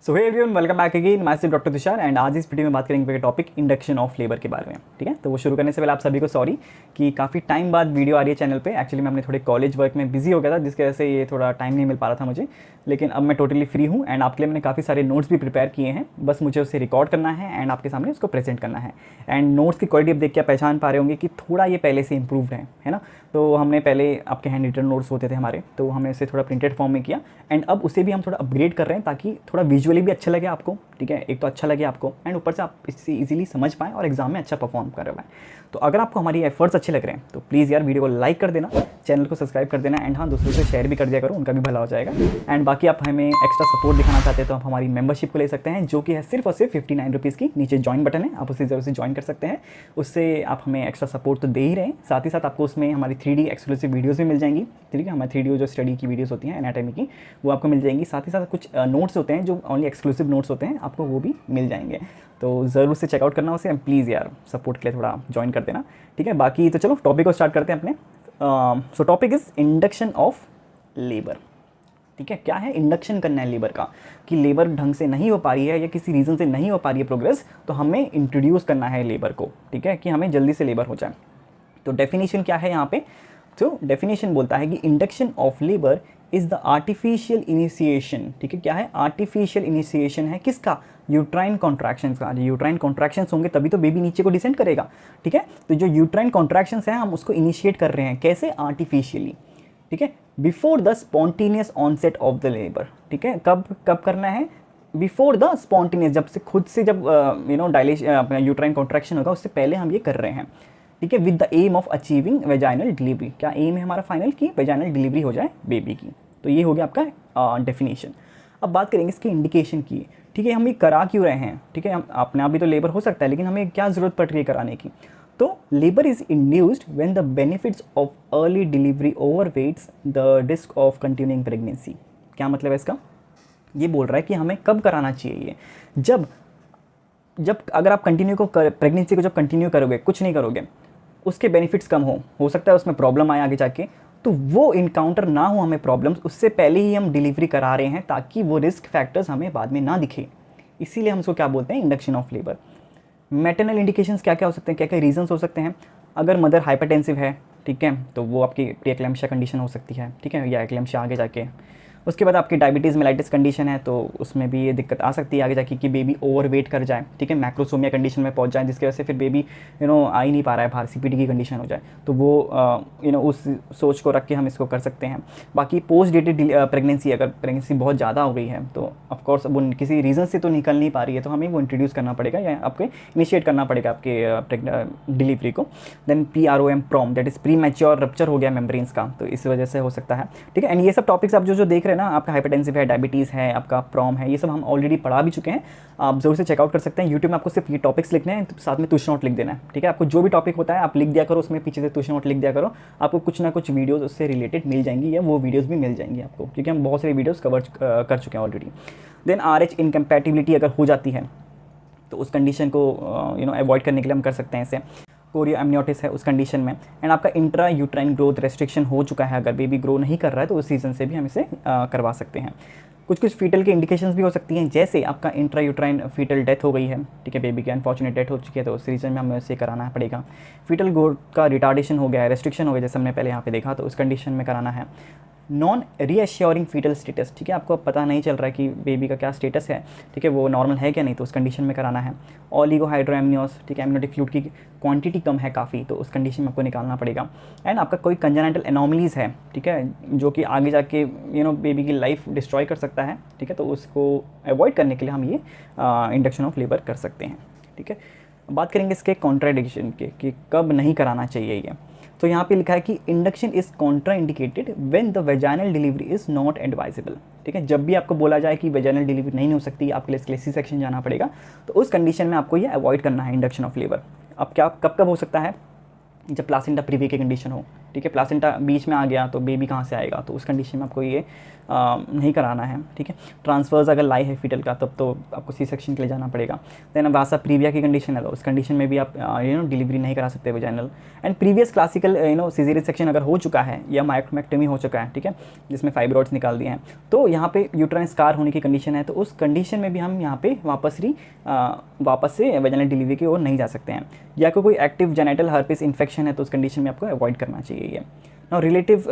सो hey everyone, welcome back again. मैं सिर्फ doctor Tushar and आज इस वीडियो में बात करेंगे टॉपिक इंडक्शन ऑफ लेबर के बारे में। ठीक है, तो वो शुरू करने से पहले आप सभी को सॉरी कि काफ़ी टाइम बाद वीडियो आ रही है चैनल पे। एक्चुअली मैं अपने थोड़े कॉलेज वर्क में बिजी हो गया था, जिसकी वजह से ये थोड़ा टाइम नहीं मिल पा रहा था मुझे। लेकिन अब मैं टोटली फ्री हूँ एंड आपके लिए मैंने काफ़ी सारे नोट्स भी प्रिपेयर किए हैं। बस मुझे उसे रिकॉर्ड करना है एंड आपके सामने उसको प्रेजेंट करना है। एंड नोट्स की क्वालिटी अब देख के आप पहचान पा रहे होंगे कि थोड़ा ये पहले से इंप्रूव्ड है ना। तो हमने पहले आपके हैंड रिटन नोट्स होते थे हमारे, तो हमने इसे थोड़ा प्रिंटेड फॉर्म में किया एंड अब उसे भी हम थोड़ा अपग्रेड कर रहे हैं ताकि थोड़ा विजुअली भी अच्छा लगे आपको। ठीक है, एक तो अच्छा लगे आपको एंड ऊपर से आप इससे इजीली समझ पाएँ और एग्जाम में अच्छा परफॉर्म कर पाएँ। तो अगर आपको हमारी एफर्ट्स अच्छे लग रहे हैं तो प्लीज़ यार वीडियो को लाइक कर देना, चैनल को सब्सक्राइब कर देना एंड हाँ, दूसरों से शेयर भी कर दिया करो, उनका भी भला हो जाएगा। एंड बाकी आप हमें एक्स्ट्रा सपोर्ट दिखाना चाहते हैं तो आप हमारी मेंबरशिप को ले सकते हैं, जो कि है सिर्फ और सिर्फ 59 रुपीज़ की। नीचे ज्वाइन बटन है, आप उसी ज़रूर से ज्वाइन कर सकते हैं। उससे आप हमें एक्स्ट्रा सपोर्ट तो दे ही रहे हैं, साथ ही साथ आपको उसमें हमारी 3D एक्सक्लूसिव वीडियोज़ भी मिल जाएंगी। ठीक है, हमारी 3D जो स्टडी की वीडियोज़ होती हैं एनाटॉमी की, वो आपको मिल जाएंगी। साथ ही साथ कुछ नोट्स होते हैं जो ओनली एक्सक्लूसिव नोट्स होते हैं, आपको वो भी मिल जाएंगे। तो ज़रूर से चेकआउट करना उसे, प्लीज़ यार सपोर्ट के लिए थोड़ा ज्वाइन कर देना। ठीक है, बाकी तो चलो टॉपिक को स्टार्ट करते हैं अपने। सो topic is induction of labour. ठीक है, क्या है इंडक्शन करना है लेबर का, कि लेबर ढंग से नहीं हो पा रही है या किसी रीज़न से नहीं हो पा रही है प्रोग्रेस, तो हमें इंट्रोड्यूस करना है लेबर को। ठीक है, कि हमें जल्दी से लेबर हो जाए। तो डेफिनेशन क्या है यहाँ पे? तो डेफिनेशन बोलता है कि induction of labour is the artificial initiation. ठीक है, क्या है? आर्टिफिशियल इनिशिएशन है किसका? यूट्राइन कॉन्ट्रैक्शंस का। यूट्राइन कॉन्ट्रैक्शंस होंगे तभी तो बेबी नीचे को डिसेंड करेगा। ठीक है, तो जो यूट्राइन कॉन्ट्रैक्शंस हैं हम उसको इनिशिएट कर रहे हैं, कैसे? आर्टिफिशियली। ठीक है, before the spontaneous onset of the labour. ठीक है, कब कब करना है? बिफोर द स्पॉन्टेनियस, जब से खुद से जब डायलेशन अपना यूट्राइन कॉन्ट्रैक्शन होगा उससे पहले हम ये कर रहे हैं। ठीक है, with the aim of achieving vaginal delivery. क्या एम है हमारा फाइनल? की वेजाइनल डिलीवरी हो जाए बेबी की। तो ये हो गया आपका डेफिनेशन। अब बात करेंगे इसके इंडिकेशन की। ठीक है, हम ये करा क्यों रहे हैं? ठीक है, हम अपने आप भी तो लेबर हो सकता है, लेकिन हमें क्या ज़रूरत पड़ रही है कराने की? तो labour is induced when the benefits of early delivery overweights the risk of continuing pregnancy. क्या मतलब है इसका? ये बोल रहा है कि हमें कब कराना चाहिए ये, जब अगर आप प्रेगनेंसी को जब कंटिन्यू करोगे, कुछ नहीं करोगे, उसके बेनिफिट्स कम हो सकता है उसमें प्रॉब्लम आए आगे जाके, तो वो इनकाउंटर ना हो हमें प्रॉब्लम्स, उससे पहले ही हम डिलीवरी करा रहे हैं ताकि वो रिस्क फैक्टर्स हमें बाद में ना दिखे। इसीलिए हम उसको क्या बोलते हैं? Induction of labour. Maternal indications क्या क्या हो सकते हैं, क्या क्या रीजंस हो सकते हैं? अगर मदर हाइपरटेंसिव है, ठीक है, तो वो आपकी प्री-एक्लैम्प्सिया कंडीशन हो सकती है। ठीक है, या एक्लैम्प्सिया आगे जाके। उसके बाद आपकी डायबिटीज़ मेलाइटिस कंडीशन है, तो उसमें भी ये दिक्कत आ सकती है आगे जाके कि बेबी ओवरवेट कर जाए। ठीक है, मैक्रोसोमिया कंडीशन में पहुंच जाए, जिसकी वजह से फिर बेबी आ ही नहीं पा रहा है बाहर, सीपीटी की कंडीशन हो जाए। तो वो उस सोच को रख के हम इसको कर सकते हैं। बाकी पोस्ट डेटेड प्रेगनेंसी, अगर प्रेगनेंसी बहुत ज़्यादा हो गई है तो ऑफकोर्स वो किसी रीज़न से तो निकल नहीं पा रही है, तो हमें वो इंट्रोड्यूस करना पड़ेगा या आपके इनिशिएट करना पड़ेगा आपके डिलीवरी को। Then PROM PROM, that is premature rupture हो गया मेम्ब्रेन्स का, तो इस वजह से हो सकता है। ठीक है, एंड ये सब टॉपिक्स आप जो देख रहे हैं ना, आपका हाइपरटेंसिव है, डायबिटीज़ है, आपका प्रॉम है, ये सब हम ऑलरेडी पढ़ा भी चुके हैं। आप जरूर से चेकआउट कर सकते हैं। यूट्यूब में आपको सिर्फ ये टॉपिक्स लिखने हैं, तो साथ में तुष नोट लिख देना है। ठीक है, आपको जो भी टॉपिक होता है आप लिख दिया करो, उसमें पीछे से तुष नोट लिख दिया करो, आपको कुछ ना कुछ वीडियोज़ उससे रिलेटेड मिल जाएंगी, या वो वीडियोज़ भी मिल जाएंगी आपको, क्योंकि हम बहुत सारी वीडियोज़ कवर कर चुके हैं ऑलरेडी। देन RH इनकम्पैटिबिलिटी अगर हो जाती है तो उस कंडीशन को अवॉइड करने के लिए हम कर सकते हैं इसे। कोरियो एमनियोटिस है उस कंडीशन में, एंड आपका इंट्रा यूट्राइन ग्रोथ रेस्ट्रिक्शन हो चुका है, अगर बेबी ग्रो नहीं कर रहा है तो उस रीज़न से भी हम इसे करवा सकते हैं। कुछ फीटल की इंडिकेशंस भी हो सकती हैं, जैसे आपका इंट्रा यूट्राइन फीटल डेथ हो गई है। ठीक है, बेबी की अनफॉर्चुनेट डेथ हो चुकी है, तो उस रीज़न में हमें इसे कराना पड़ेगा। फीटल ग्रोथ का रिटार्डेशन हो गया है, रेस्ट्रिक्शन हो गया, जैसे हमने पहले यहाँ पे देखा, तो उस कंडीशन में कराना है। नॉन रीअश्योरिंग फीटल स्टेटस, ठीक है, आपको अब पता नहीं चल रहा है कि बेबी का क्या स्टेटस है, ठीक है, वो नॉर्मल है क्या नहीं, तो उस कंडीशन में कराना है। ओलिगोहाइड्रोएमनियोस, ठीक है, एमनियोटिक फ्लूइड की क्वांटिटी कम है काफ़ी, तो उस कंडीशन में आपको निकालना पड़ेगा। एंड आपका कोई कंजेनिटल एनोमलीज़ है, ठीक है, जो कि आगे जाके बेबी की लाइफ डिस्ट्रॉय कर सकता है। ठीक है, तो उसको अवॉइड करने के लिए हम ये इंडक्शन ऑफ लेबर कर सकते हैं। ठीक है, बात करेंगे इसके कॉन्ट्राडिक्शन के कि कब नहीं कराना चाहिए ये। तो यहाँ पे लिखा है कि induction is Contra indicated when the vaginal delivery is not advisable. ठीक है, जब भी आपको बोला जाए कि वेजाइनल डिलीवरी नहीं हो सकती, आपके लिए C सेक्शन जाना पड़ेगा, तो उस कंडीशन में आपको ये अवॉइड करना है इंडक्शन ऑफ लेबर। अब क्या कब कब हो सकता है? जब प्लासेंटा प्रीवी की कंडीशन हो, ठीक है, प्लासेंटा बीच में आ गया तो बेबी कहाँ से आएगा, तो उस कंडीशन में आपको ये नहीं कराना है, ठीक है। ट्रांसफर्स अगर लाई है फीटल का तब तो आपको सी सेक्शन के लिए जाना पड़ेगा। देन वासा प्रीविया की कंडीशन है तो उस कंडीशन में भी आप डिलीवरी नहीं करा सकते vaginal. And previous classical caesarean section अगर हो चुका है या माइक्रोमेक्टमी हो चुका है, ठीक है, जिसमें फाइब्रॉइड्स निकाल दिए हैं, तो यहाँ पे यूट्राइन स्कार होने की कंडीशन है, तो उस कंडीशन में भी हम यहाँ पे वापस से वजाइनल डिलीवरी की ओर नहीं जा सकते हैं। या कोई एक्टिव जेनिटल हर्पिस इन्फेक्शन है तो उस कंडीशन में आपको अवॉइड करना चाहिए ये। नाउ रिलेटिव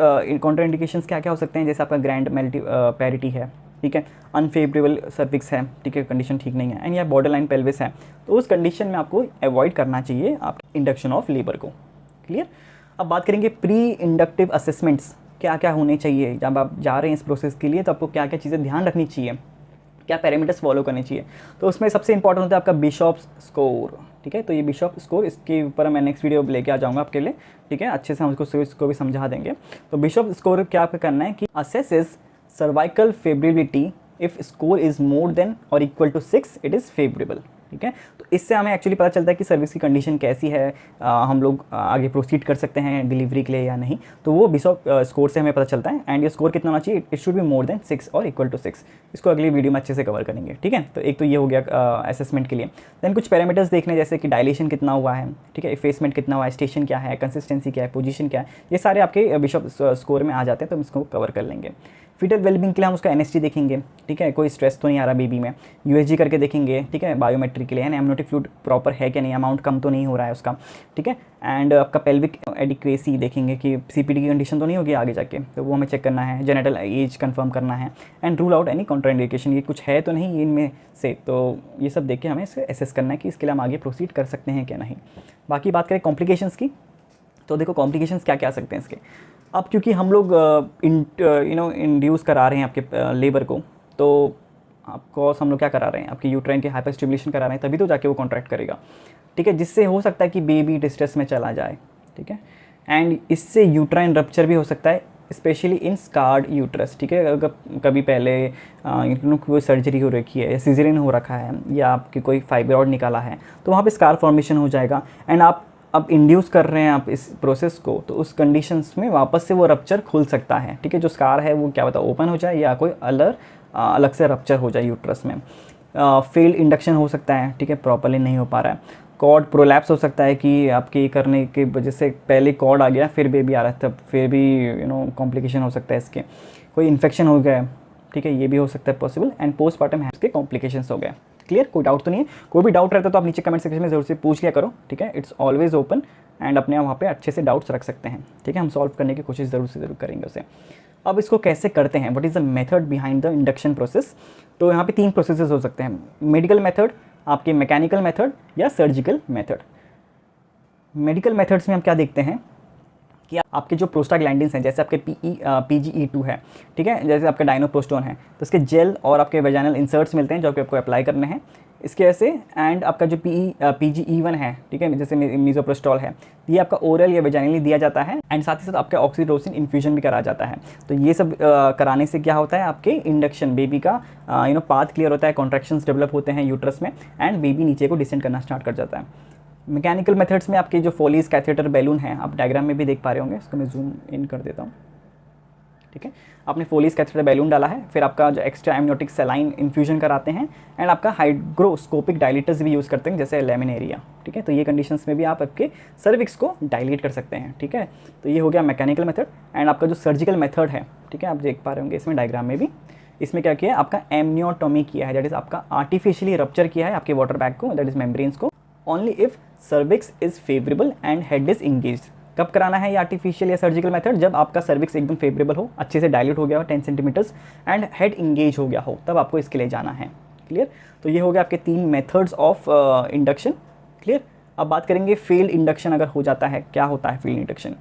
कॉन्ट्राइंडिकेशंस क्या क्या हो सकते हैं, जैसे आपका ग्रैंड पैरिटी है, ठीक है, अनफेवरेबल सर्विक्स है, ठीक है, कंडीशन ठीक नहीं है, एंड या बॉर्डर लाइन पेल्विस है, तो उस कंडीशन में आपको अवॉइड करना चाहिए आप इंडक्शन ऑफ लेबर को। क्लियर। अब बात करेंगे प्री इंडक्टिव असेसमेंट्स क्या क्या होने चाहिए जब आप जा रहे हैं इस प्रोसेस के लिए, तो आपको क्या क्या चीज़ें ध्यान रखनी चाहिए, क्या पैरामीटर्स फॉलो करने चाहिए। तो उसमें सबसे इंपॉर्टेंट होता है आपका बिशॉप्स स्कोर, ठीक है। तो ये बिशॉप स्कोर, इसके ऊपर मैं नेक्स्ट वीडियो लेके आ जाऊंगा आपके लिए, ठीक है, अच्छे से हम इसको भी समझा देंगे। तो बिशॉप स्कोर क्या आपको करना है कि assesses cervical favourability, if score is more than और equal to 6 it is favourable, ठीक है। तो इससे हमें एक्चुअली पता चलता है कि सर्विस की कंडीशन कैसी है, हम लोग आगे प्रोसीड कर सकते हैं डिलीवरी के लिए या नहीं, तो वो बिशॉप स्कोर से हमें पता चलता है। एंड ये स्कोर कितना होना चाहिए, it should be more than 6 और इक्वल टू 6। इसको अगली वीडियो में अच्छे से कवर करेंगे, ठीक है। तो एक तो ये हो गया असेसमेंट के लिए। देन कुछ पैरामीटर्स देखने, जैसे कि डायलेशन कितना हुआ है, ठीक है, इफेसमेंट कितना हुआ है, स्टेशन क्या है, कंसिस्टेंसी क्या है, पोजीशन क्या है, ये सारे आपके बिशॉप स्कोर में आ जाते हैं, तो हम इसको कवर कर लेंगे। फीटल वेलबींग के लिए हम उसका एनएसटी देखेंगे, ठीक है, कोई स्ट्रेस तो नहीं आ रहा बेबी में, यूएसजी करके देखेंगे, ठीक है, बायोमेट्रिक के लिए है, एमनियोटिक फ्लूइड प्रॉपर है कि नहीं, अमाउंट कम तो नहीं हो रहा है उसका, ठीक है। एंड आपका पेल्विक एडिक्वेसी देखेंगे कि सीपीडी की कंडीशन तो नहीं होगी आगे जाके, तो वो हमें चेक करना है। जेनेटल एज कंफर्म करना है and rule out any contraindication, ये कुछ है तो नहीं इनमें से, तो ये सब देख के हमें इसे एसेस करना है कि इसके लिए हम आगे प्रोसीड कर सकते हैं क्या नहीं। बाकी बात करें कॉम्प्लिकेशंस की, तो देखो कॉम्प्लिकेशंस क्या क्या आ सकते हैं इसके। अब क्योंकि हम लोग इंड्यूस करा रहे हैं आपके लेबर को, तो आपको हम लोग क्या करा रहे हैं, आपके यूट्राइन के हाइपर स्टिमुलेशन करा रहे हैं, तभी तो जाके वो कॉन्ट्रैक्ट करेगा, ठीक है, जिससे हो सकता है कि बेबी डिस्ट्रेस में चला जाए, ठीक है। एंड इससे यूट्राइन रप्चर भी हो सकता है, स्पेशली इन स्कार्ड यूट्रस, ठीक है। अगर कभी पहले कोई सर्जरी हो रखी है या सिजेरियन हो रखा है या आपके कोई फाइब्रॉइड निकाला है, तो वहाँ पे स्कार फॉर्मेशन हो जाएगा। एंड आप अब इंड्यूस कर रहे हैं आप इस प्रोसेस को, तो उस कंडीशंस में वापस से वो रप्चर खुल सकता है, ठीक है। जो स्कार है वो क्या पता ओपन हो जाए या कोई अलग से रप्चर हो जाए यूट्रस में। फेल्ड इंडक्शन हो सकता है, ठीक है, प्रॉपर्ली नहीं हो पा रहा है। कॉर्ड प्रोलैप्स हो सकता है कि आपके करने की वजह से पहले कॉर्ड आ गया फिर बेबी आ रहा है, तब फिर भी कॉम्प्लिकेशन हो सकता है इसके। कोई इन्फेक्शन हो गया, ठीक है, ये भी हो सकता है पॉसिबल। एंड पोस्टमार्टम है, इसके कॉम्प्लिकेशंस हो गए। क्लियर, कोई डाउट तो नहीं है। कोई भी डाउट रहता है तो आप नीचे कमेंट सेक्शन में जरूर से पूछ लिया करो, ठीक है। इट्स ऑलवेज ओपन एंड अपने आप वहाँ पे अच्छे से डाउट्स रख सकते हैं, ठीक है। हम सॉल्व करने की कोशिश ज़रूर से ज़रूर करेंगे उसे। अब इसको कैसे करते हैं, what is the method behind the induction process. तो यहाँ पे 3 प्रोसेसेस हो सकते हैं, मेडिकल मेथड, आपके मैकेनिकल मेथड या सर्जिकल मेथड। मेडिकल मेथड्स में हम क्या देखते हैं कि आपके जो प्रोस्टाग्लैंडिन्स हैं, जैसे आपके PGE2 है, ठीक है, जैसे आपका डाइनोप्रोस्टोन है, तो इसके जेल और आपके वेजाइनल इंसर्ट्स मिलते हैं जो कि आपको अप्लाई करने हैं इसके ऐसे। एंड आपका जो PGE1 है, ठीक है, जैसे मीजोप्रोस्टॉल है, ये आपका ओरल या वेजाइनली दिया जाता है। एंड साथ ही साथ आपका ऑक्सीटोसिन इन्फ्यूजन भी करा जाता है। तो ये सब कराने से क्या होता है, आपके इंडक्शन बेबी का पाथ क्लियर होता है, कॉन्ट्रैक्शंस डेवलप होते हैं यूट्रस में एंड बेबी नीचे को डिसेंड करना स्टार्ट कर जाता है। मैकेनिकल मेथड्स में आपके जो फोलीज कैथेटर बैलून है, आप डायग्राम में भी देख पा रहे होंगे, इसको मैं जूम इन कर देता हूँ, ठीक है। आपने फोलीज कैथेटर बैलून डाला है, फिर आपका जो एक्स्ट्रा एमनियोटिक सेलाइन इन्फ्यूजन कराते हैं एंड आपका हाइड्रोस्कोपिक डायलिटर्स भी यूज़ करते हैं, जैसे लेमिनेरिया, ठीक है। तो ये कंडीशंस में भी आप आपके सर्विक्स को डायलेट कर सकते हैं, ठीक है। तो ये हो गया मैकेनिकल मेथड। एंड आपका जो सर्जिकल मेथड है, ठीक है, आप देख पा रहे होंगे इसमें डायग्राम में भी, इसमें क्या किया है, आपका एमनियोटोमी किया है, दैट इज़ आपका आर्टिफिशियली रप्चर किया है आपके वाटर बैग को, दैट इज़ मेम्ब्रेन्स को, only if cervix is favourable and head is engaged. कब कराना है ये आर्टिफिशियल या सर्जिकल मेथड, जब आपका सर्विक्स एकदम फेवरेबल हो, अच्छे से डायल्यूट हो गया हो 10 सेंटीमीटर्स एंड हेड इंगेज हो गया हो, तब आपको इसके लिए जाना है। क्लियर। तो ये हो गया आपके 3 मेथड्स ऑफ इंडक्शन। क्लियर। अब बात करेंगे फेल्ड इंडक्शन अगर हो जाता है, क्या होता है failed induction.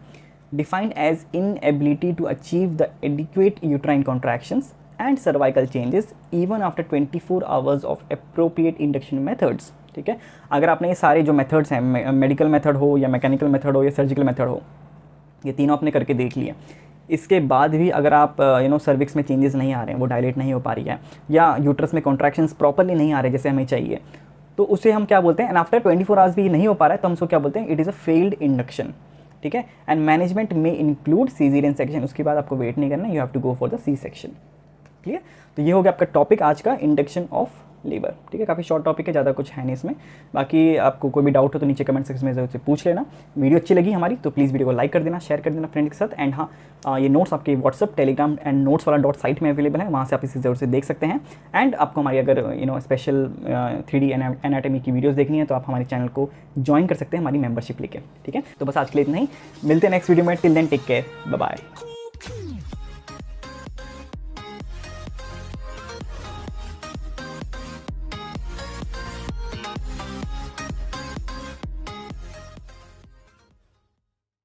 Defined as inability to achieve the adequate uterine contractions and cervical changes even after 24 hours of appropriate induction methods, ठीक है। अगर आपने ये सारे जो मेथड्स हैं, मेडिकल मेथड हो या मैकेनिकल मेथड हो या सर्जिकल मेथड हो, ये तीनों आपने करके देख लिए, इसके बाद भी अगर आप सर्विक्स में चेंजेस नहीं आ रहे हैं, वो डायलेट नहीं हो पा रही है, या यूट्रस में कॉन्ट्रैक्शंस प्रॉपर्ली नहीं आ रहे जैसे हमें चाहिए, तो उसे हम क्या बोलते हैं, एंड आफ्टर 24 आवर्स भी नहीं हो पा रहा है, तो हम उसको क्या बोलते हैं, it is a failed induction. ठीक है। एंड मैनेजमेंट में इंक्लूड सीजेरियन सेक्शन, उसके बाद आपको वेट नहीं करना, you have to go for the C section. ठीक है, तो ये हो गया आपका टॉपिक आज का, इंडक्शन ऑफ लेबर। ठीक है, काफ़ी शॉर्ट टॉपिक है, ज़्यादा कुछ है नहीं इसमें। बाकी आपको कोई भी डाउट हो तो नीचे कमेंट सेक्शन में ज़रूर से पूछ लेना। वीडियो अच्छी लगी हमारी तो प्लीज़ वीडियो को लाइक कर देना, शेयर कर देना फ्रेंड्स के साथ। एंड हाँ, ये नोट्स आपके व्हाट्सअप, टेलीग्राम एंड नोट्स वाला डॉट साइट में अवेलेबल है, वहाँ से आप इसे ज़रूर से देख सकते हैं। एंड आपको हमारी अगर स्पेशल 3D एनाटॉमी की वीडियोज़ देखनी है तो आप हमारे चैनल को ज्वाइन कर सकते हैं हमारी मेंबरशिप लेके। ठीक है, तो बस आज के लिए इतना ही, मिलते हैं नेक्स्ट वीडियो में। Till then take care, bye bye.